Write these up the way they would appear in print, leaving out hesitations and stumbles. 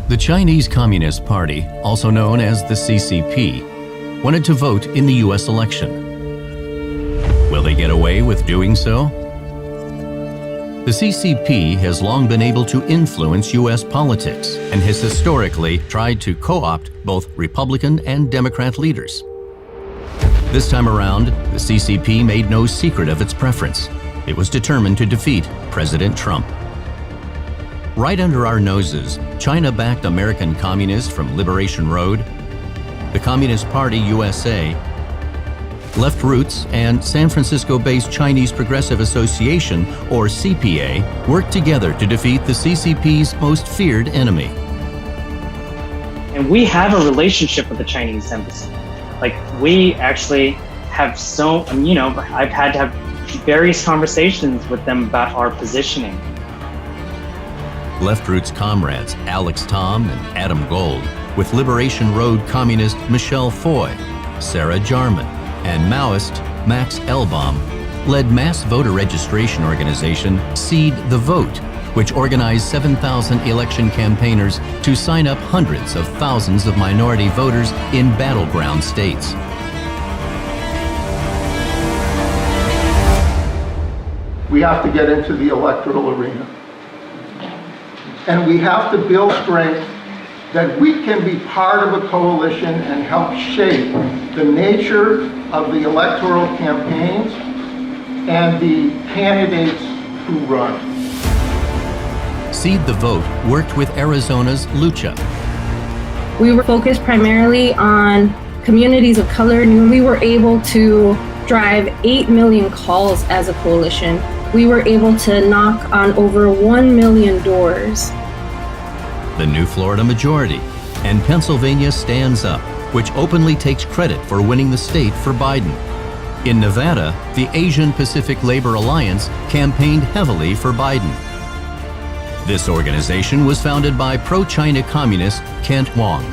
The Chinese Communist Party, also known as the CCP, wanted to vote in the U.S. election. Will they get away with doing so? The CCP has long been able to influence U.S. politics and has historically tried to co-opt both Republican and Democrat leaders. This time around, the CCP made no secret of its preference. It was determined to defeat President Trump. Right under our noses, China-backed American communists from Liberation Road, the Communist Party USA, Left Roots, and San Francisco-based Chinese Progressive Association, or CPA, worked together to defeat the CCP's most feared enemy. And we have a relationship with the Chinese embassy. Like, we actually have I've had to have various conversations with them about our positioning. Left Roots comrades Alex Tom and Adam Gold, with Liberation Road communist Michelle Foy, Sarah Jarman, and Maoist Max Elbaum, led mass voter registration organization Seed the Vote, which organized 7,000 election campaigners to sign up hundreds of thousands of minority voters in battleground states. We have to get into the electoral arena. And we have to build strength that we can be part of a coalition and help shape the nature of the electoral campaigns and the candidates who run. Seed the Vote worked with Arizona's Lucha. We were focused primarily on communities of color, and we were able to drive 8 million calls as a coalition. We were able to knock on over 1 million doors. The New Florida Majority, and Pennsylvania Stands Up, which openly takes credit for winning the state for Biden. In Nevada, the Asian Pacific Labor Alliance campaigned heavily for Biden. This organization was founded by pro-China communist Kent Wong.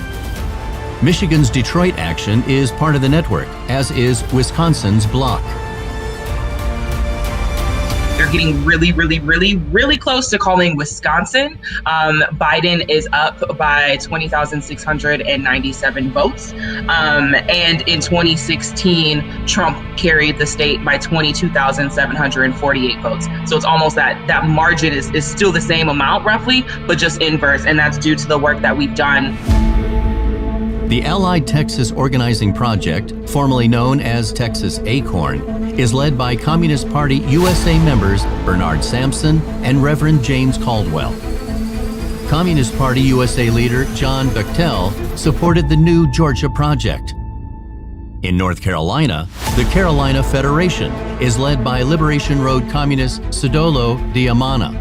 Michigan's Detroit Action is part of the network, as is Wisconsin's Bloc. They're getting really close to calling Wisconsin. Biden is up by 20,697 votes. And in 2016, Trump carried the state by 22,748 votes. So it's almost that margin is still the same amount roughly, but just inverse. And that's due to the work that we've done. The Allied Texas Organizing Project, formerly known as Texas Acorn, is led by Communist Party USA members Bernard Sampson and Reverend James Caldwell. Communist Party USA leader John Bechtel supported the New Georgia Project. In North Carolina, the Carolina Federation is led by Liberation Road communist Sodolo Diamana.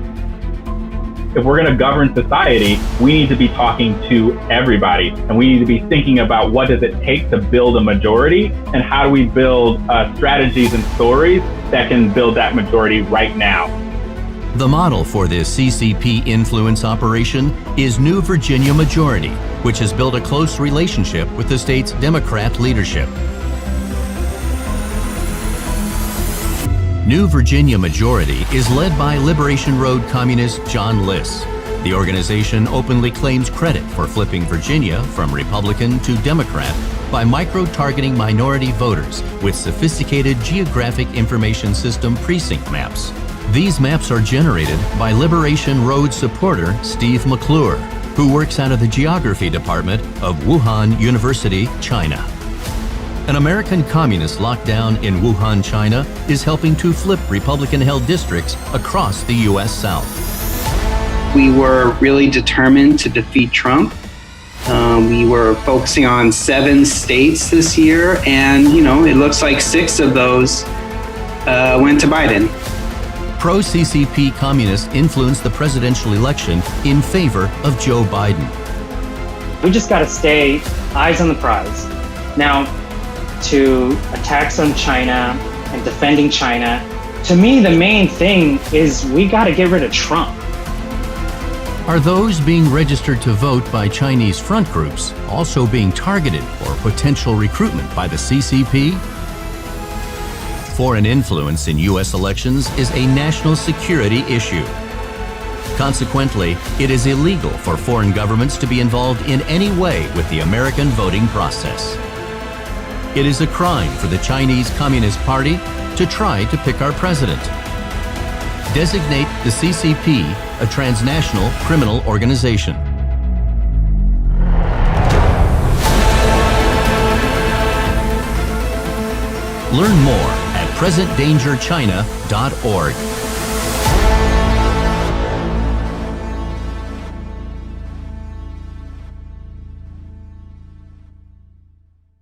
If we're going to govern society, we need to be talking to everybody, and we need to be thinking about what does it take to build a majority, and how do we build strategies and stories that can build that majority right now. The model for this CCP influence operation is New Virginia Majority, which has built a close relationship with the state's Democrat leadership. New Virginia Majority is led by Liberation Road communist John Liss. The organization openly claims credit for flipping Virginia from Republican to Democrat by micro-targeting minority voters with sophisticated geographic information system precinct maps. These maps are generated by Liberation Road supporter Steve McClure, who works out of the geography department of Wuhan University, China. An American communist lockdown in Wuhan, China is helping to flip Republican-held districts across the U.S. South. We were really determined to defeat Trump. We were focusing on 7 states this year, and it looks like 6 of those went to Biden. Pro-CCP communists influenced the presidential election in favor of Joe Biden. We just got to stay eyes on the prize. Now, to attacks on China and defending China, to me, the main thing is we got to get rid of Trump. Are those being registered to vote by Chinese front groups also being targeted for potential recruitment by the CCP? Foreign influence in U.S. elections is a national security issue. Consequently, it is illegal for foreign governments to be involved in any way with the American voting process. It is a crime for the Chinese Communist Party to try to pick our president. Designate the CCP a transnational criminal organization. Learn more at presentdangerchina.org.